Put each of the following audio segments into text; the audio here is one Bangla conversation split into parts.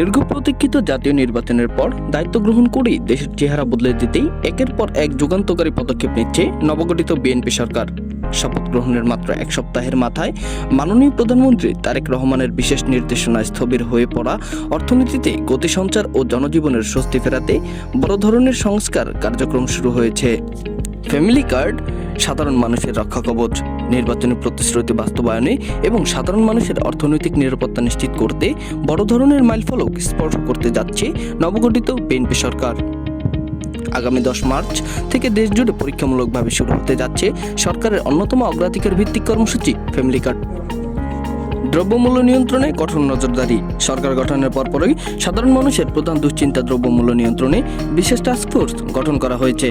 দীর্ঘ প্রতীক্ষিত জাতীয় নির্বাচনের পর দায়িত্ব গ্রহণ করেই দেশের চেহারা বদলে দিতেই একের পর এক যুগান্তকারী পদক্ষেপ নিচ্ছে নবগঠিত বিএনপি সরকার। শপথ গ্রহণের মাত্র এক সপ্তাহের মাথায় মাননীয় প্রধানমন্ত্রী তারেক রহমানের বিশেষ নির্দেশনায় স্থবির হয়ে পড়া অর্থনীতিতে গতি সঞ্চার ও জনজীবনের স্বস্তি ফেরাতে বড় ধরনের সংস্কার কার্যক্রম শুরু হয়েছে। ফ্যামিলি কার্ড সাধারণ মানুষের রক্ষা কবচ, নির্বাচনী প্রতিশ্রুতি বাস্তবায়নে এবং সাধারণ মানুষের অর্থনৈতিক নিরাপত্তা নিশ্চিত করতে বড় ধরনের মাইলফলক স্পর্শ করতে যাচ্ছে নবগঠিত বিএনপি সরকার। আগামী 10 মার্চ থেকে দেশজুড়ে পরীক্ষামূলকভাবে শুরু হতে যাচ্ছে সরকারের অন্যতম অগ্রাধিকার ভিত্তিক কর্মসূচি ফ্যামিলি কার্ড। দ্রব্যমূল্য নিয়ন্ত্রণে কঠোর নজরদারি। সরকার গঠনের পরপরই সাধারণ মানুষের প্রধান দুশ্চিন্তা দ্রব্যমূল্য নিয়ন্ত্রণে বিশেষ টাস্কফোর্স গঠন করা হয়েছে।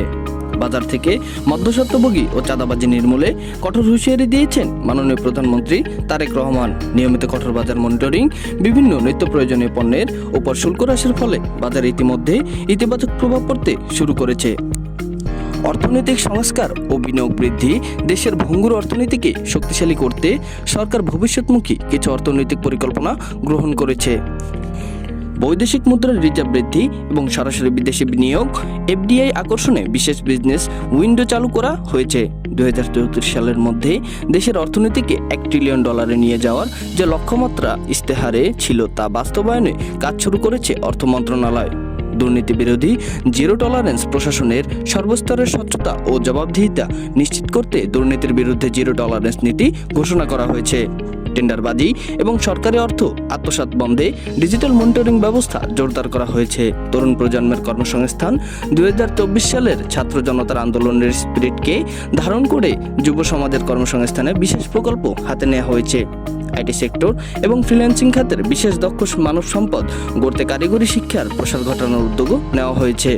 বাজার থেকে মধ্যস্বত্বভোগী ও চাঁদাবাজি নির্মূলে কঠোর হুঁশিয়ারি দিয়েছেন মাননীয় প্রধানমন্ত্রী তারেক রহমান। নিয়মিত কঠোর বাজার মনিটরিং, বিভিন্ন নিত্য প্রয়োজনীয় পণ্যের উপর শুল্ক হ্রাসের ফলে বাজারে ইতিমধ্যে ইতিবাচক প্রভাব পড়তে শুরু করেছে। অর্থনৈতিক সংস্কার ও বিনিয়োগ বৃদ্ধি। দেশের ভঙ্গুর অর্থনীতিকে শক্তিশালী করতে সরকার ভবিষ্যৎমুখী কিছু অর্থনৈতিক পরিকল্পনা গ্রহণ করেছে। বৈদেশিক মুদ্রার রিজার্ভ বৃদ্ধি এবং সরাসরি বিদেশি বিনিয়োগ এফডিআই আকর্ষণে বিশেষ বিজনেস উইন্ডো চালু করা হয়েছে। 2034 সালের মধ্যে দেশের অর্থনীতিকে $1 ট্রিলিয়ন নিয়ে যাওয়ার যে লক্ষ্যমাত্রা ইস্তেহারে ছিল তা বাস্তবায়নে কাজ শুরু করেছে অর্থ মন্ত্রণালয়। দুর্নীতি বিরোধী জিরো টলারেন্স প্রশাসনের সর্বস্তরের স্বচ্ছতা ও জবাবদিহিতা নিশ্চিত করতে দুর্নীতির বিরুদ্ধে জিরো টলারেন্স নীতি ঘোষণা করা হয়েছে। টেন্ডারবাজি এবং সরকারি অর্থ আত্মসাৎ বন্ধে ডিজিটাল মনিটরিং ব্যবস্থা জোরদার করা হয়েছে। তরুণ প্রজন্মের কর্মসংস্থান। 2024 সালের ছাত্র জনতার আন্দোলনের স্পিরিটকে ধারণ করে যুব সমাজের কর্মসংস্থানে বিশেষ প্রকল্প হাতে নেওয়া হয়েছে। আইটি সেক্টর এবং ফ্রিল্যান্সিং খাতের বিশেষ দক্ষ মানব সম্পদ গড়তে কারিগরি শিক্ষার প্রসার ঘটানোর উদ্যোগও নেওয়া হয়েছে।